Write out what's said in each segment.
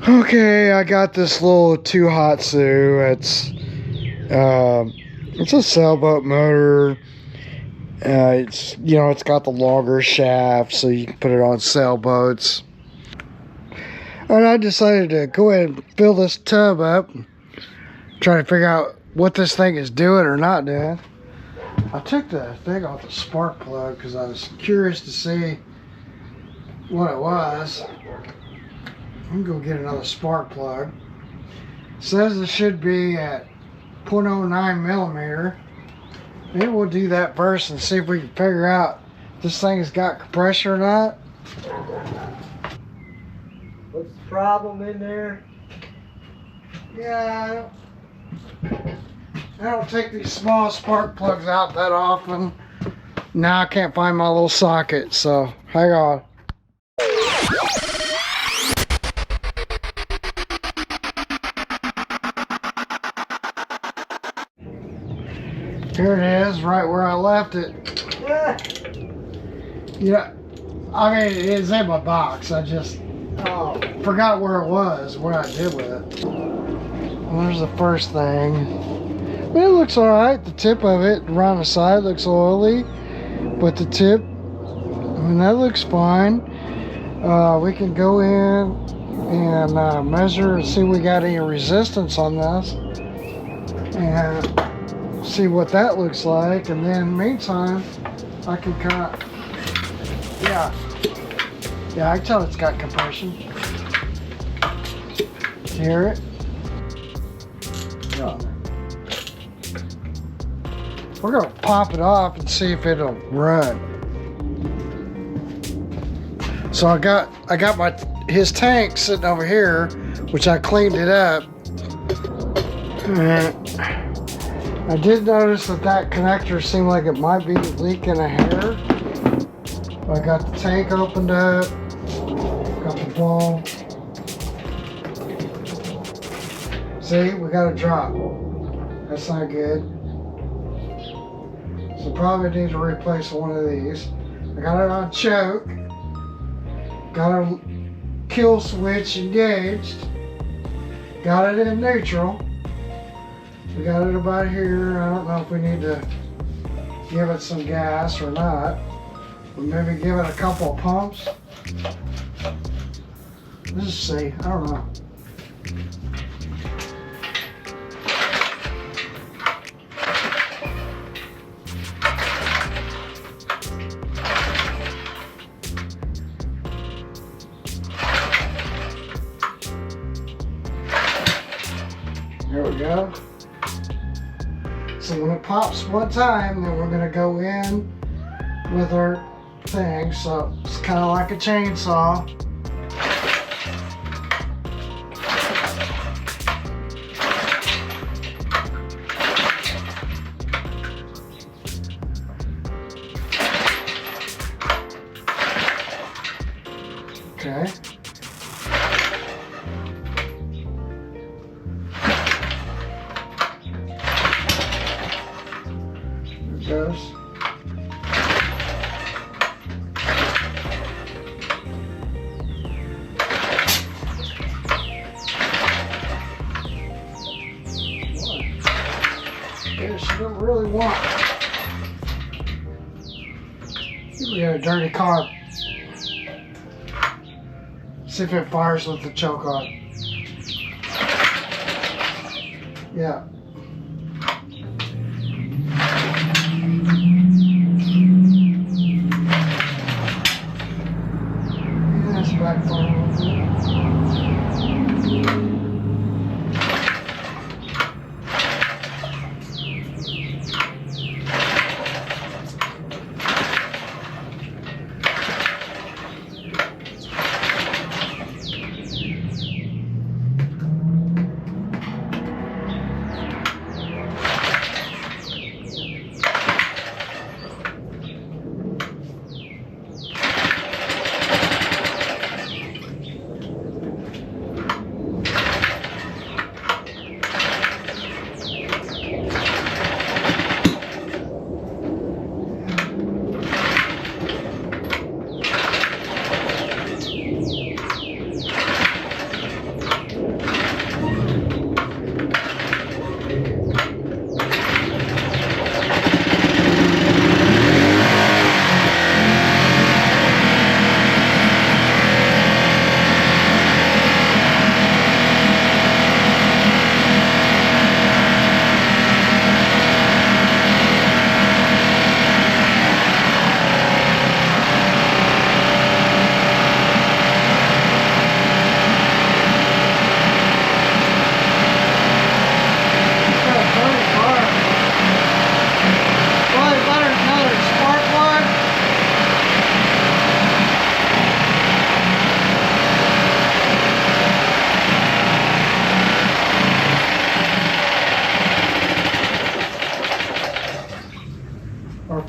Okay, I got this little Tohatsu. It's a sailboat motor. It's got the longer shaft, so you can put it on sailboats. And I decided to go ahead and fill this tub up, try to figure out what this thing is doing or not doing. I took the thing off the spark plug because I was curious to see what it was. I'm gonna go get another spark plug. It says it should be at 0.09 millimeter. Maybe we'll do that first and see if we can figure out if this thing has got compression or not. What's the problem in there? Yeah, I don't take these small spark plugs out that often. Now I can't find my little socket, so hang on. Here it is, right where I left it. Yeah, I mean, it is in my box. I just forgot where it was, what I did with it. Well, there's the first thing. I mean, it looks alright. The tip of it around the side looks oily, but the tip, I mean, that looks fine. We can go in and measure and see if we got any resistance on this, and see what that looks like. And then meantime, I can kind of, yeah, I can tell it's got compression. Hear it? Yeah. We're gonna pop it off and see if it'll run. So I got his tank sitting over here, which I cleaned it up. And I did notice that connector seemed like it might be leaking a hair. I got the tank opened up, got the ball. See, we got a drop. That's not good. So probably need to replace one of these. I got it on choke. Got a kill switch engaged. Got it in neutral. We got it about here. I don't know if we need to give it some gas or not. But maybe give it a couple of pumps. Let's just see. I don't know. There we go. So when it pops one time, then we're gonna go in with our thing. So it's kind of like a chainsaw. Okay. Goes. Yeah, she don't really want. We got a dirty car. See if it fires with the choke on. Yeah. Backfiring a little bit.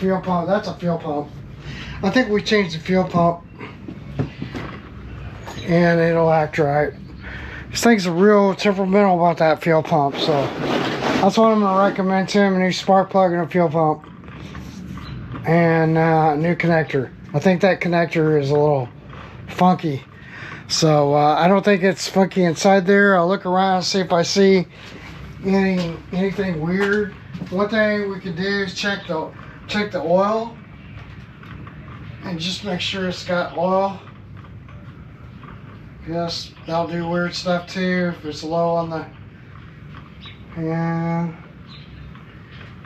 fuel pump. That's a fuel pump. I think we changed the fuel pump and it'll act right. This thing's real temperamental about that fuel pump, so that's what I'm gonna recommend to him: a new spark plug and a fuel pump, and a new connector. I think that connector is a little funky, so I don't think it's funky inside there. I'll look around and see if I see anything weird. One thing we could do is check the oil and just make sure it's got oil. Yes, that'll do weird stuff too if it's low on the, and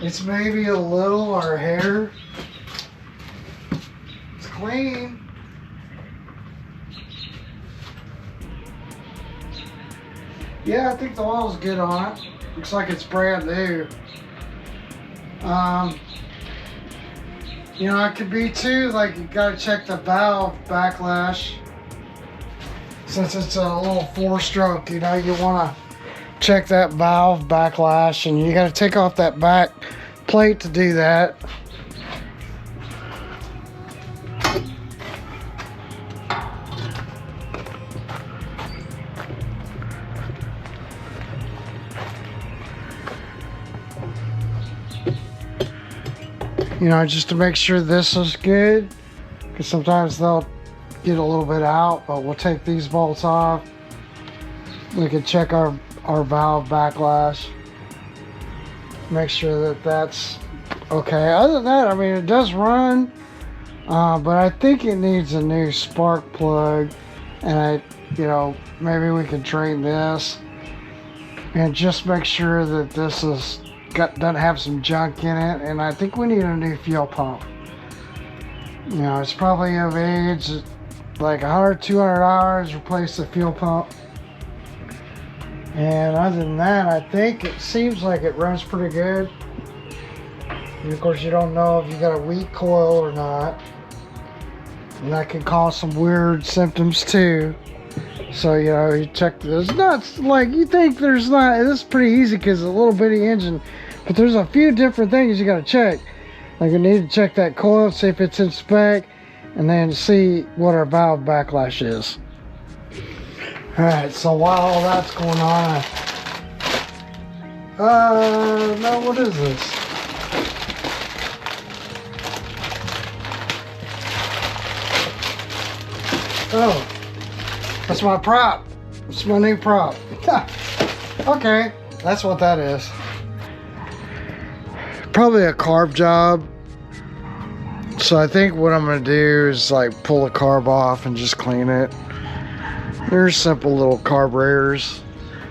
it's maybe a little or a hair. It's clean. Yeah, I think the oil's good on it. Looks like it's brand new. You know, it could be too, like, you gotta check the valve backlash. Since it's a little 4-stroke, you know, you wanna check that valve backlash, and you gotta take off that back plate to do that. You know, just to make sure this is good, because sometimes they'll get a little bit out, but we'll take these bolts off. We can check our valve backlash, make sure that that's okay. Other than that, I mean, it does run, but I think it needs a new spark plug, and you know, maybe we can drain this and just make sure that this is doesn't have some junk in it. And I think we need a new fuel pump. You know, it's probably of age, like $100-200, replace the fuel pump. And other than that, I think it seems like it runs pretty good. And of course, you don't know if you got a weak coil or not, and that can cause some weird symptoms too. So, you know, you check this. Not like you think there's not. This is pretty easy because it's a little bitty engine, but there's a few different things you got to check. Like, you need to check that coil, see if it's in spec, and then see what our valve backlash is. All right. So while all that's going on, no, what is this? Oh. That's my prop. It's my new prop. Okay, that's what that is. Probably a carb job. So I think what I'm gonna do is like pull the carb off and just clean it. There's simple little carburetors.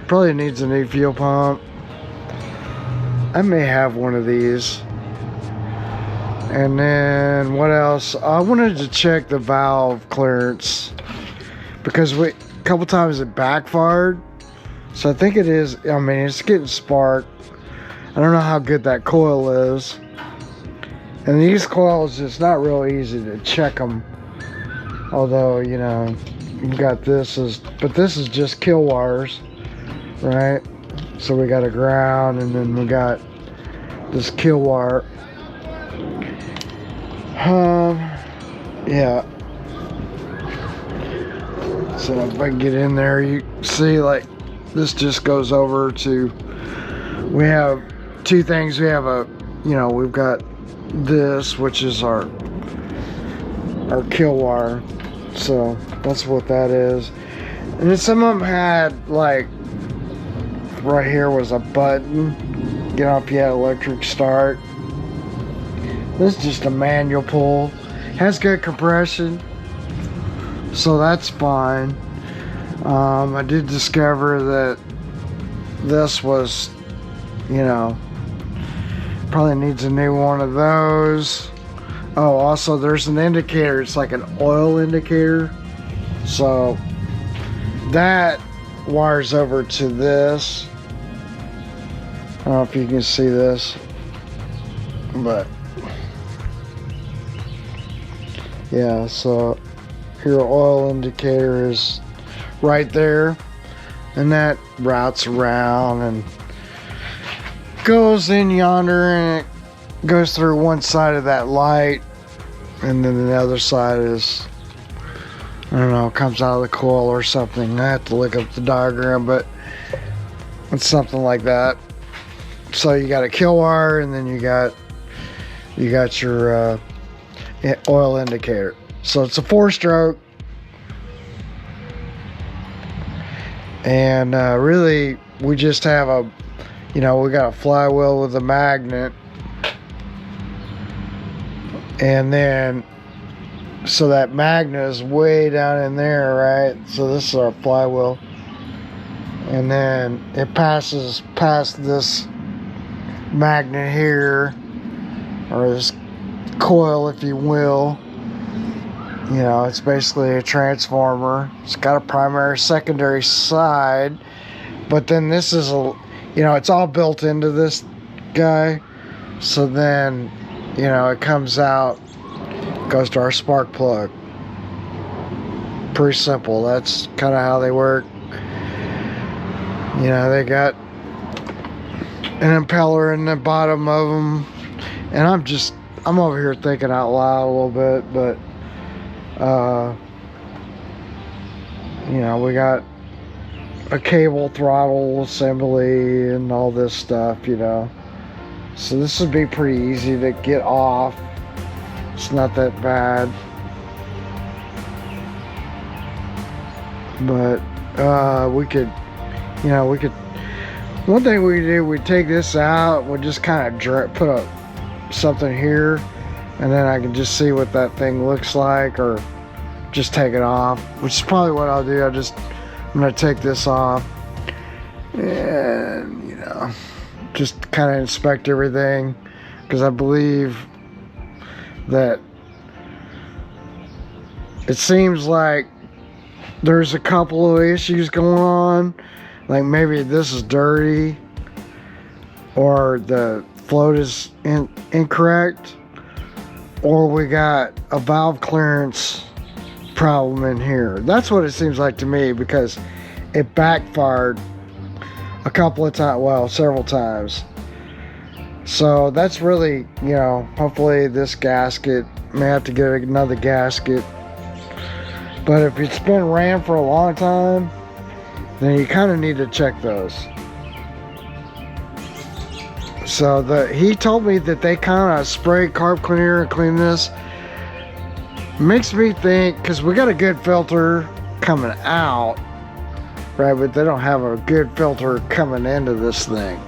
Probably needs a new fuel pump. I may have one of these. And then what else? I wanted to check the valve clearance, because a couple times it backfired. So I think it is, I mean, it's getting sparked. I don't know how good that coil is. And these coils, it's not real easy to check them. Although, you know, you've got but this is just kill wires, right? So we got a ground, and then we got this kill wire. Yeah. So if I can get in there, you see, like, this just goes over to, we have two things. We have we've got this, which is our kill wire. So that's what that is. And then some of them had, like, right here was a button, you know, if you had electric start. This is just a manual pull. Has good compression, so that's fine. I did discover that this was, you know, probably needs a new one of those. Oh, also there's an indicator. It's like an oil indicator. So that wires over to this. I don't know if you can see this, but yeah, so your oil indicator is right there, and that routes around and goes in yonder, and goes through one side of that light, and then the other side is, I don't know, comes out of the coil or something. I have to look up the diagram, but it's something like that. So you got a kill wire, and then you got your oil indicator. So it's a 4-stroke, and really we just have a, we got a flywheel with a magnet, and then so that magnet is way down in there, right? So this is our flywheel, and then it passes past this magnet here, or this coil, if you will. It's basically a transformer. It's got a primary, secondary side, but then this is it's all built into this guy. So then, it comes out, goes to our spark plug. Pretty simple. That's kind of how they work. They got an impeller in the bottom of them, and I'm over here thinking out loud a little bit, but we got a cable throttle assembly and all this stuff, so this would be pretty easy to get off. It's not that bad, but we could one thing we could do, we take this out, we'll just kind of put something here, and then I can just see what that thing looks like, or just take it off, which is probably what I'll do. I'm gonna take this off and just kind of inspect everything, because I believe that it seems like there's a couple of issues going on. Like maybe this is dirty, or the float is incorrect, or we got a valve clearance problem in here. That's what it seems like to me, because it backfired a couple of times, well, several times. So that's really, hopefully this gasket, may have to get another gasket. But if it's been ran for a long time, then you kind of need to check those. So he told me that they kind of spray carb cleaner and clean this. Makes me think, because we got a good filter coming out, right? But they don't have a good filter coming into this thing.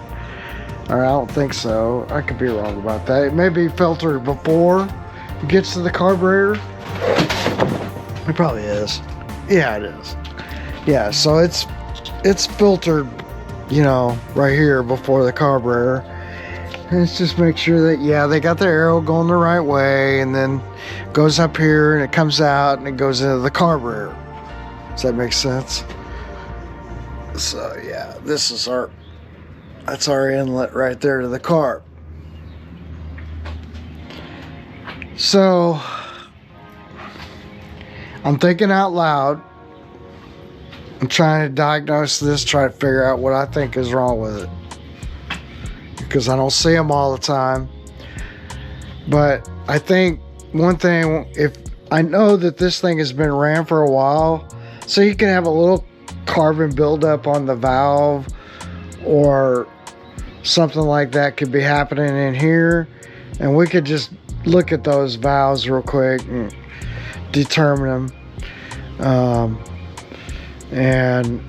Or I don't think so. I could be wrong about that. It may be filtered before it gets to the carburetor. It probably is. Yeah, it is. Yeah, so it's filtered, right here before the carburetor. And let's just make sure that, yeah, they got their arrow going the right way, and then goes up here and it comes out and it goes into the carburetor. Does that make sense? So yeah, that's our inlet right there to the carb. So I'm thinking out loud. I'm trying to diagnose this, try to figure out what I think is wrong with it, because I don't see them all the time. But I think one thing, if I know that this thing has been ran for a while, so you can have a little carbon buildup on the valve, or something like that could be happening in here, and we could just look at those valves real quick and determine them, and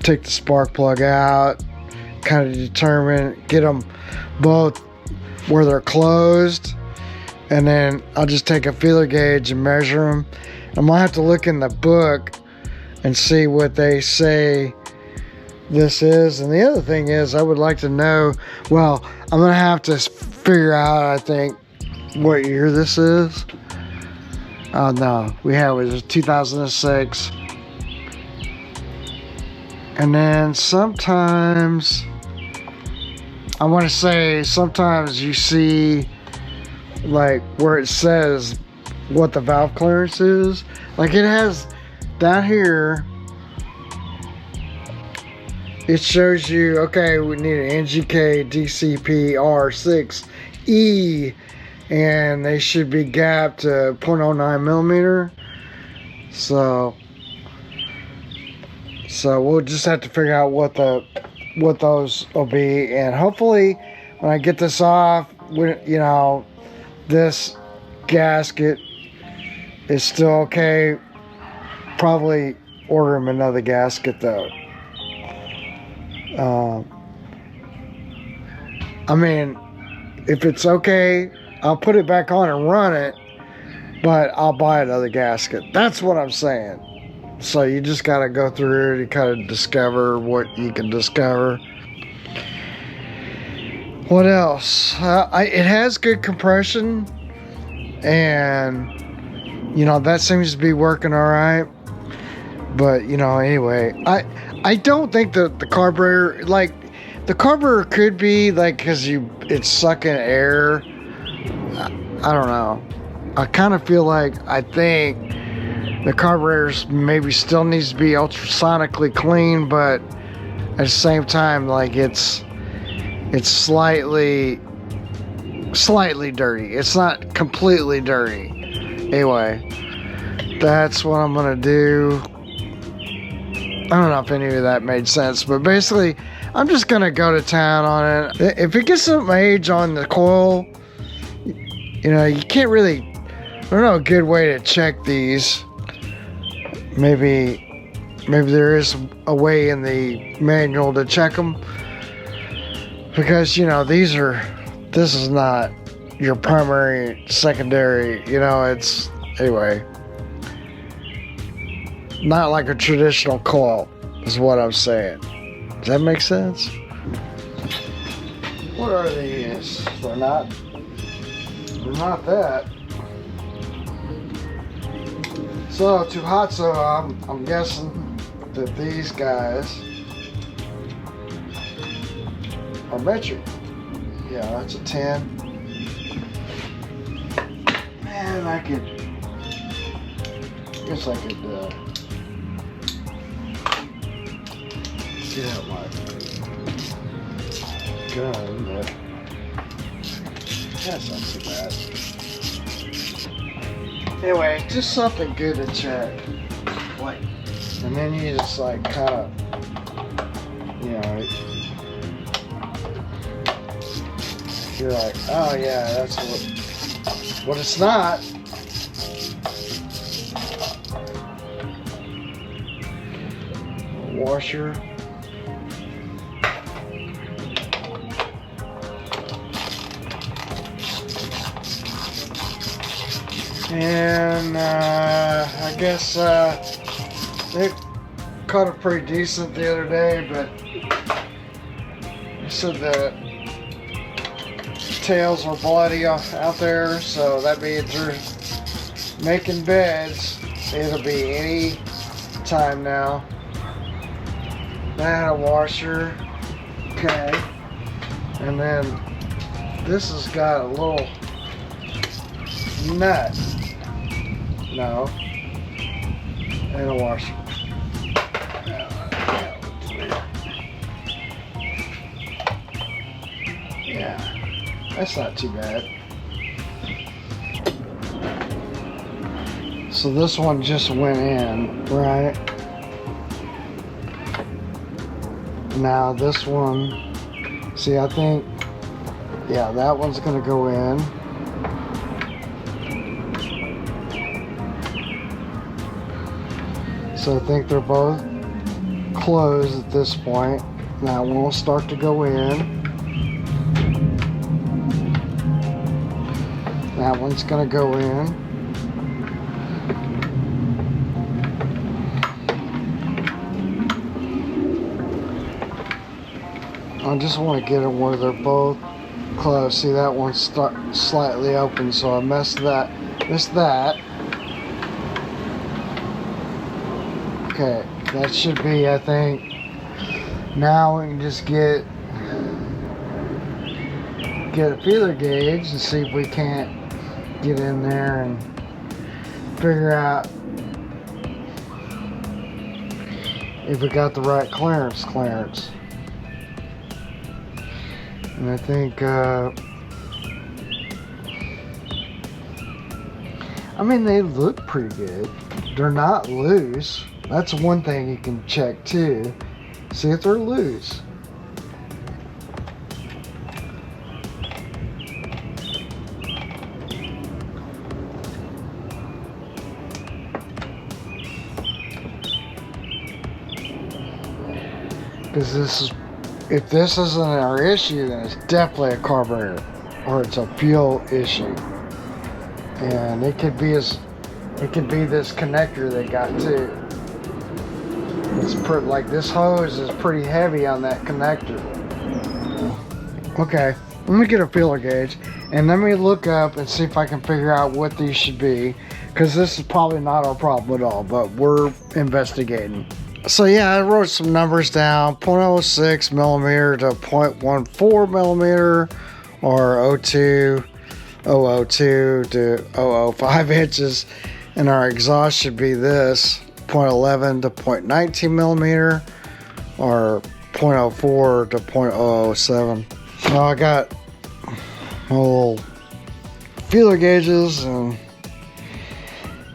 take the spark plug out, kind of determine, get them both where they're closed, and then I'll just take a feeler gauge and measure them. I'm gonna have to look in the book and see what they say this is. And the other thing is, I would like to know, well, I'm gonna have to figure out, I think, what year this is. Oh no, it was 2006. And then sometimes, I want to say, sometimes you see like where it says what the valve clearance is. Like it has down here, it shows you, okay, we need an NGK DCP R6E, and they should be gapped to 0.09 millimeter. So we'll just have to figure out what those will be, and hopefully when I get this off, this gasket is still okay. Probably order him another gasket though. I mean, if it's okay, I'll put it back on and run it, but I'll buy another gasket. That's what I'm saying. So you just got to go through it and kind of discover what you can discover. What else? It has good compression, and that seems to be working all right. But anyway, I don't think that the carburetor, like the carburetor could be like, because it's sucking air. I don't know. I kind of feel like, I think the carburetor maybe still needs to be ultrasonically clean, but at the same time, like it's slightly dirty. It's not completely dirty. Anyway, that's what I'm gonna do. I don't know if any of that made sense, but basically, I'm just gonna go to town on it. If it gets some age on the coil, you can't really. I don't know a good way to check these. Maybe there is a way in the manual to check them, because this is not your primary, secondary. It's anyway. Not like a traditional coil, is what I'm saying. Does that make sense? What are these? They're not that. So Tohatsu, I'm guessing that these guys are metric. Yeah, that's a 10. Man, I guess I could get out my gun, but that's not too bad. Anyway, just something good to check. And then you just kind of, you're like, oh yeah, that's what it's not. Washer. And I guess they caught it pretty decent the other day, but they said the tails were bloody out there, so that means they're making beds. It'll be any time now. That a washer, okay, and then this has got a little nut, no, and a washer. Yeah, that's not too bad. So this one just went in, right? Now this one, see, I think, yeah, that one's gonna go in. So I think they're both closed at this point. That one will start to go in. That one's gonna go in. I just want to get them where they're both closed. See, that one's slightly open, so I missed that. Okay, that should be, I think. Now we can just get a feeler gauge and see if we can't get in there and figure out if we got the right clearance. And I think, I mean, they look pretty good. They're not loose. That's one thing you can check too. See if they're loose. Because this is, if this isn't our issue, then it's definitely a carburetor or it's a fuel issue. And it could be this connector they got too. It's like this hose is pretty heavy on that connector. Okay, let me get a feeler gauge and let me look up and see if I can figure out what these should be, because this is probably not our problem at all, but we're investigating. So yeah, I wrote some numbers down: 0.06 millimeter to 0.14 millimeter, or 0.02 to 0.05 inches, and our exhaust should be this: 0.11 to 0.19 millimeter, or 0.04 to 0.007. Now I got my little feeler gauges, and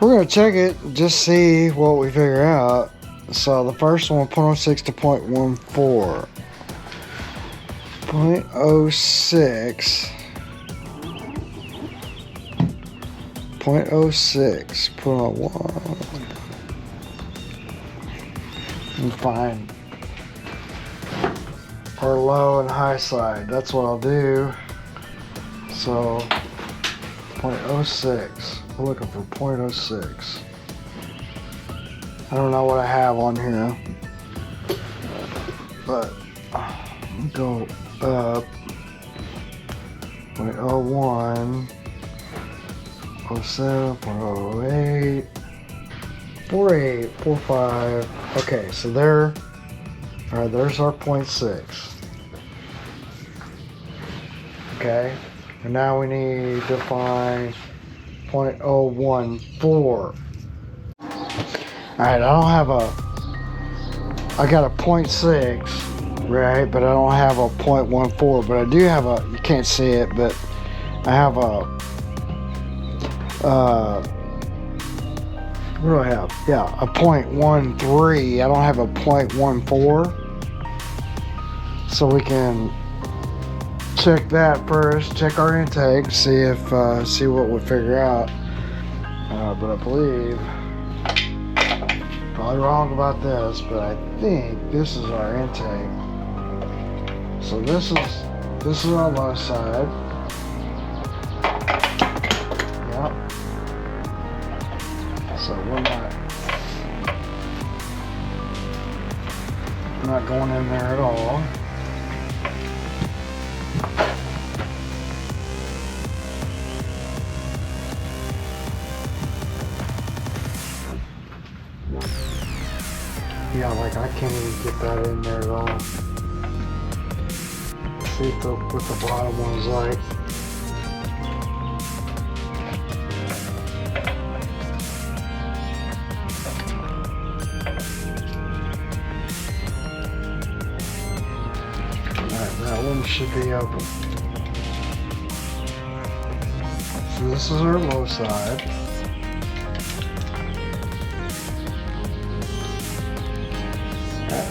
we're gonna check it and just see what we figure out. So the first one, 0.06 to 0.14. 0.06. 0.06. 0.01. And find our low and high side. That's what I'll do. So 0.06. We're looking for 0.06. I don't know what I have on here, but go up 0.01, 07, 0.08, 48, 45. Okay, so there. All right, there's our 0.6. Okay, and now we need to find 0.014. Alright, I got a 0.6, right, but I don't have a 0.14, but I do have a, you can't see it, but I have a, what do I have? Yeah, a 0.13. I don't have a 0.14. So we can check that first, check our intake, see if, see what we figure out. But I believe, probably wrong about this, but I think this is our intake. So this is our low side. Yep. So we're not going in there at all. Yeah, like I can't even get that in there at all. Let's see what the bottom one's like. Alright, that one should be open. So this is our low side.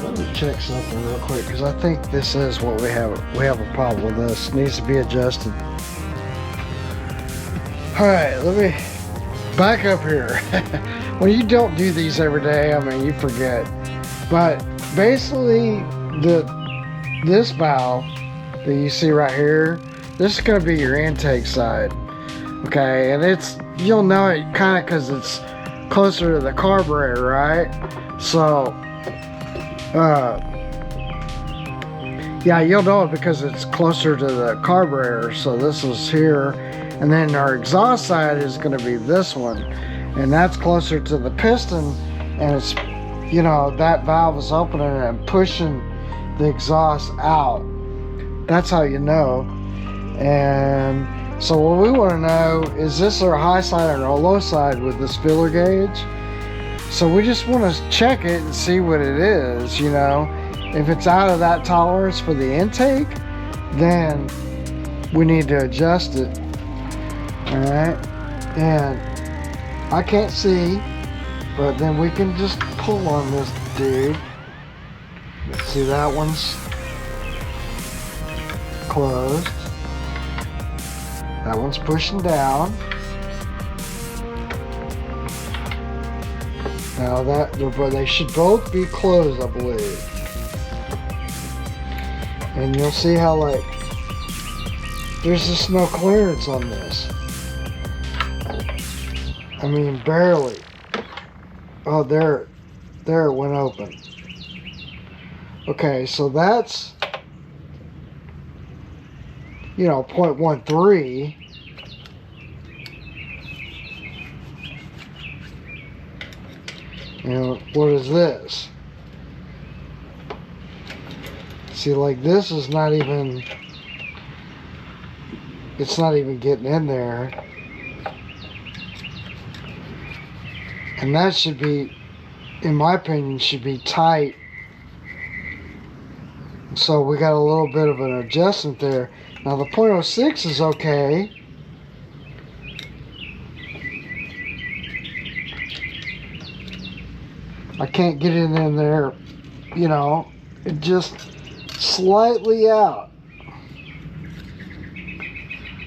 Let me check something real quick, because I think this is what we have. We have a problem with this. It needs to be adjusted. Alright, let me back up here. When you don't do these every day, I mean, you forget. But basically, this valve that you see right here, this is going to be your intake side. Okay, and you'll know it kind of because it's closer to the carburetor, right? So yeah, you'll know it because it's closer to the carburetor. So this is here, and then our exhaust side is going to be this one, and that's closer to the piston, and it's, you know, that valve is opening and pushing the exhaust out. That's how you know. And so what we want to know is, this our high side or our low side with this feeler gauge? So we just want to check it and see what it is, you know. If it's out of that tolerance for the intake, then we need to adjust it. Alright, and I can't see, but then we can just pull on this dude. See, that one's closed. That one's pushing down. Now they should both be closed, I believe. And you'll see how, like, there's just no clearance on this. I mean, barely. Oh, there it went open. Okay, so that's, 0.13. What is this? See, like, this is not even, it's not even getting in there. And that should be, in my opinion, should be tight. So we got a little bit of an adjustment there. Now the 0.06 is okay. I can't get it in there, it just slightly out.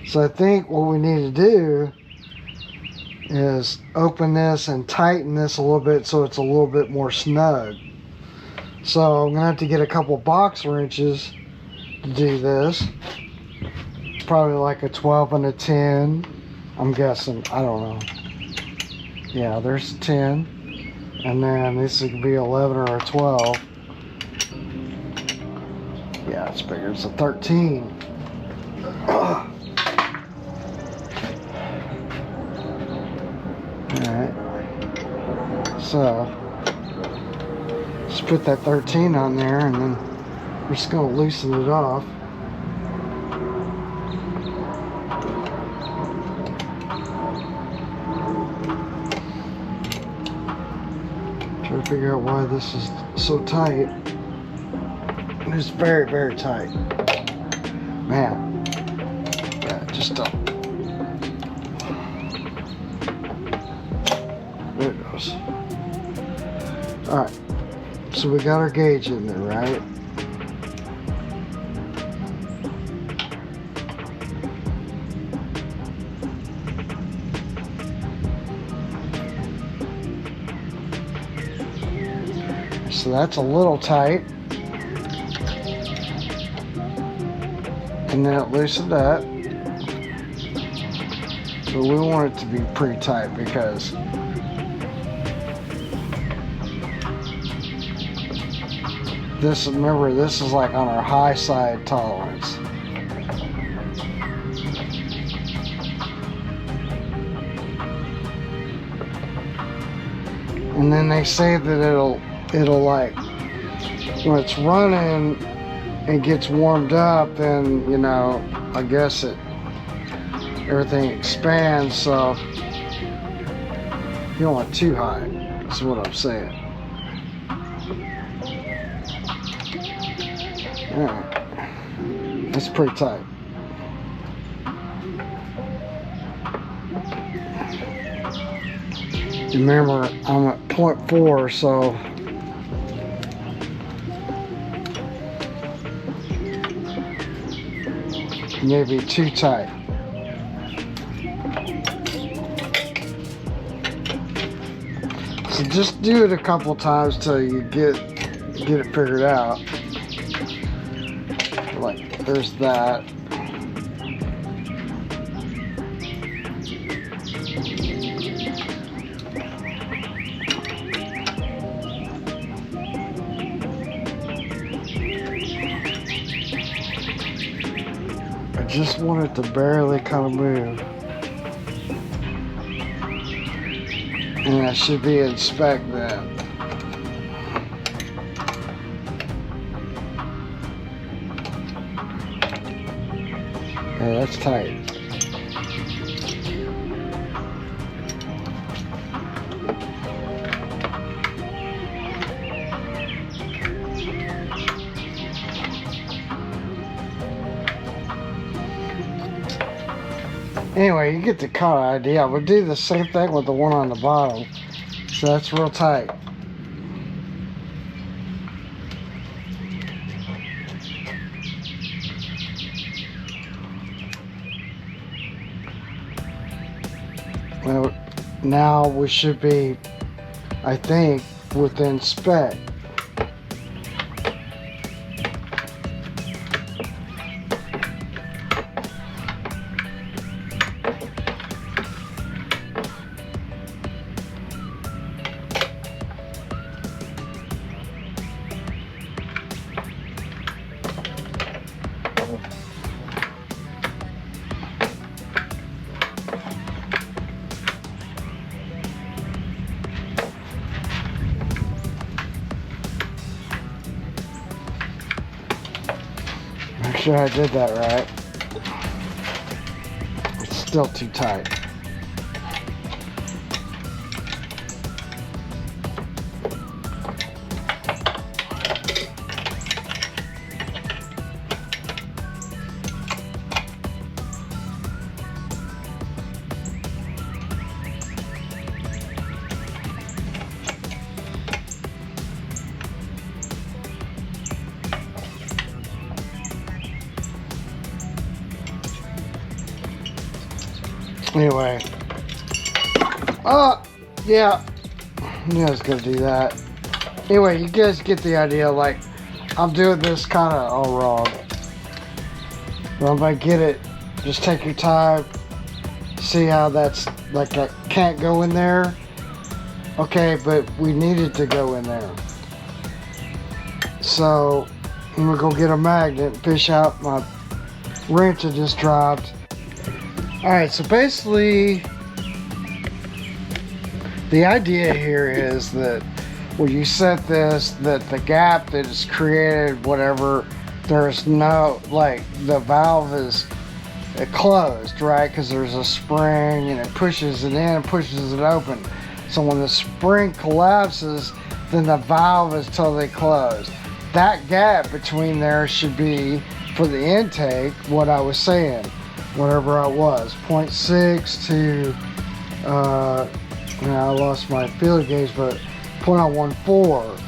So I think what we need to do is open this and tighten this a little bit so it's a little bit more snug. So I'm gonna have to get a couple box wrenches to do this. Probably like a 12 and a 10. I'm guessing, I don't know. Yeah, there's 10. And then this could be 11 or a 12. Yeah, it's bigger. It's a 13. Alright. So, just put that 13 on there and then we're just going to loosen it off. Try to figure out why this is so tight. It's very, very tight. Man. Yeah, just don't. There it goes. Alright. So we got our gauge in there, right? So that's a little tight. And then it loosened up. But we want it to be pretty tight because this, remember, this is like on our high side tolerance. And then they say that it'll like, when it's running and gets warmed up, then, I guess everything expands, so you don't want it too high. That's what I'm saying. Alright. That's pretty tight. Remember, I'm at 0.4, so maybe too tight. So just do it a couple times till you get it figured out. Like, there's that. I just want it to barely kind of move. And I should be inspect that. Yeah, that's tight. Anyway, you get the kind of idea. We'll do the same thing with the one on the bottom. So that's real tight. Well, now we should be, I think, within spec. Make sure I did that right. It's still too tight. Anyway, yeah, you guys gotta do that. Anyway, you guys get the idea. Like, I'm doing this kind of all wrong. But I'm gonna get it. Just take your time. See how that's like I can't go in there. Okay, but we needed to go in there. So I'm gonna go get a magnet and fish out my wrench I just dropped. Alright, so basically the idea here is that when you set this, that the gap that is created, whatever, there's no, like, the valve is closed, right? Because there's a spring and it pushes it in, pushes it open. So when the spring collapses, then the valve is totally closed. That gap between there should be, for the intake, what I was saying, whatever it was, 0.6 to, I lost my field gauge, but 0.014.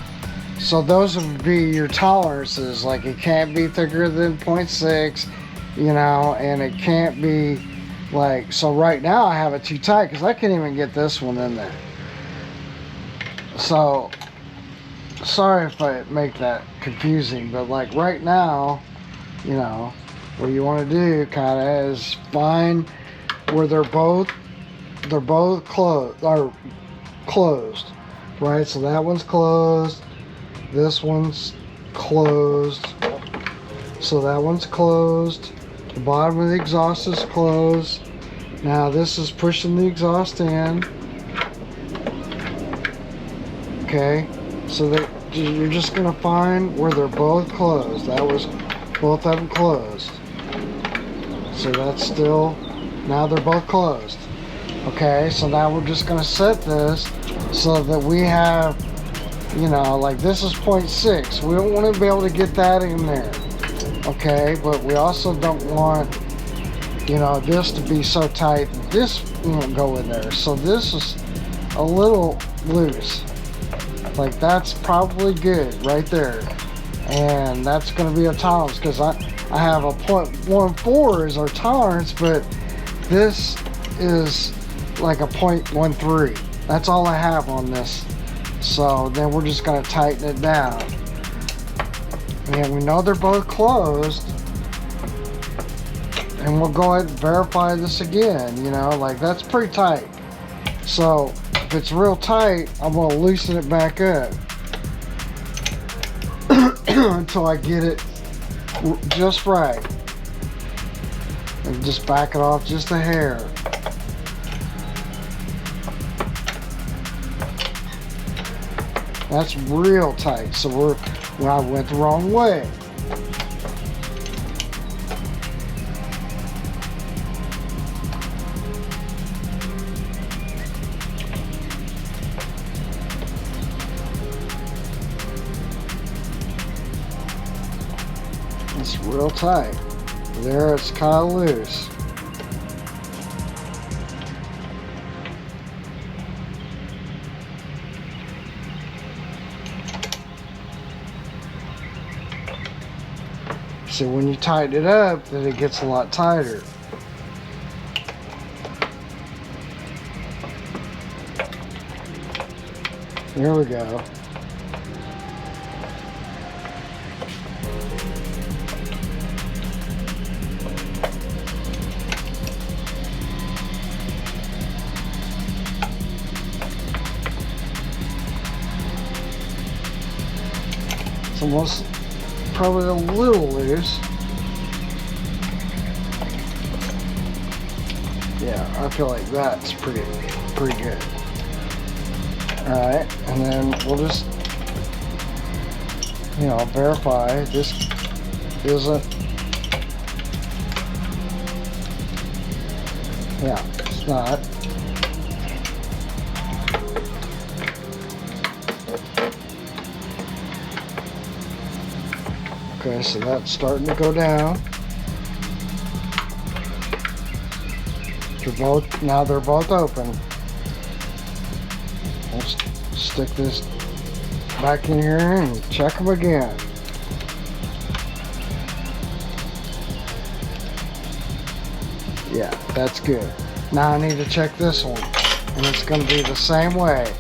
So those would be your tolerances. Like, it can't be thicker than 0.6, you know, and it can't be like, so right now I have it too tight because I can't even get this one in there. So sorry if I make that confusing, but like right now, you know, what you want to do kind of is find where they're both closed, right? So that one's closed, this one's closed, so that one's closed, the bottom of the exhaust is closed. Now this is pushing the exhaust in. Okay, so that you're just gonna find where they're both closed. That was both of them closed. So that's still, now they're both closed. Okay, so now we're just gonna set this so that we have, you know, like this is 0.6. We don't want to be able to get that in there. Okay, but we also don't want, you know, this to be so tight that this won't go in there. So this is a little loose. Like, that's probably good right there. And that's going to be a tolerance because I have a 0.14 as our tolerance, but this is like a 0.13. That's all I have on this. So then we're just going to tighten it down. And we know they're both closed. And we'll go ahead and verify this again. You know, like, that's pretty tight. So if it's real tight, I'm going to loosen it back up until I get it just right. And just back it off just a hair. That's real tight. So I went the wrong way. It's real tight. There, it's kind of loose. So when you tighten it up, then it gets a lot tighter. There we go. It's almost probably a little loose. Yeah, I feel like that's pretty good. Alright, and then we'll just, verify this isn't, yeah, it's not. Okay, so that's starting to go down. Now they're both open. We'll stick this back in here and check them again. Yeah, that's good. Now I need to check this one, and it's going to be the same way.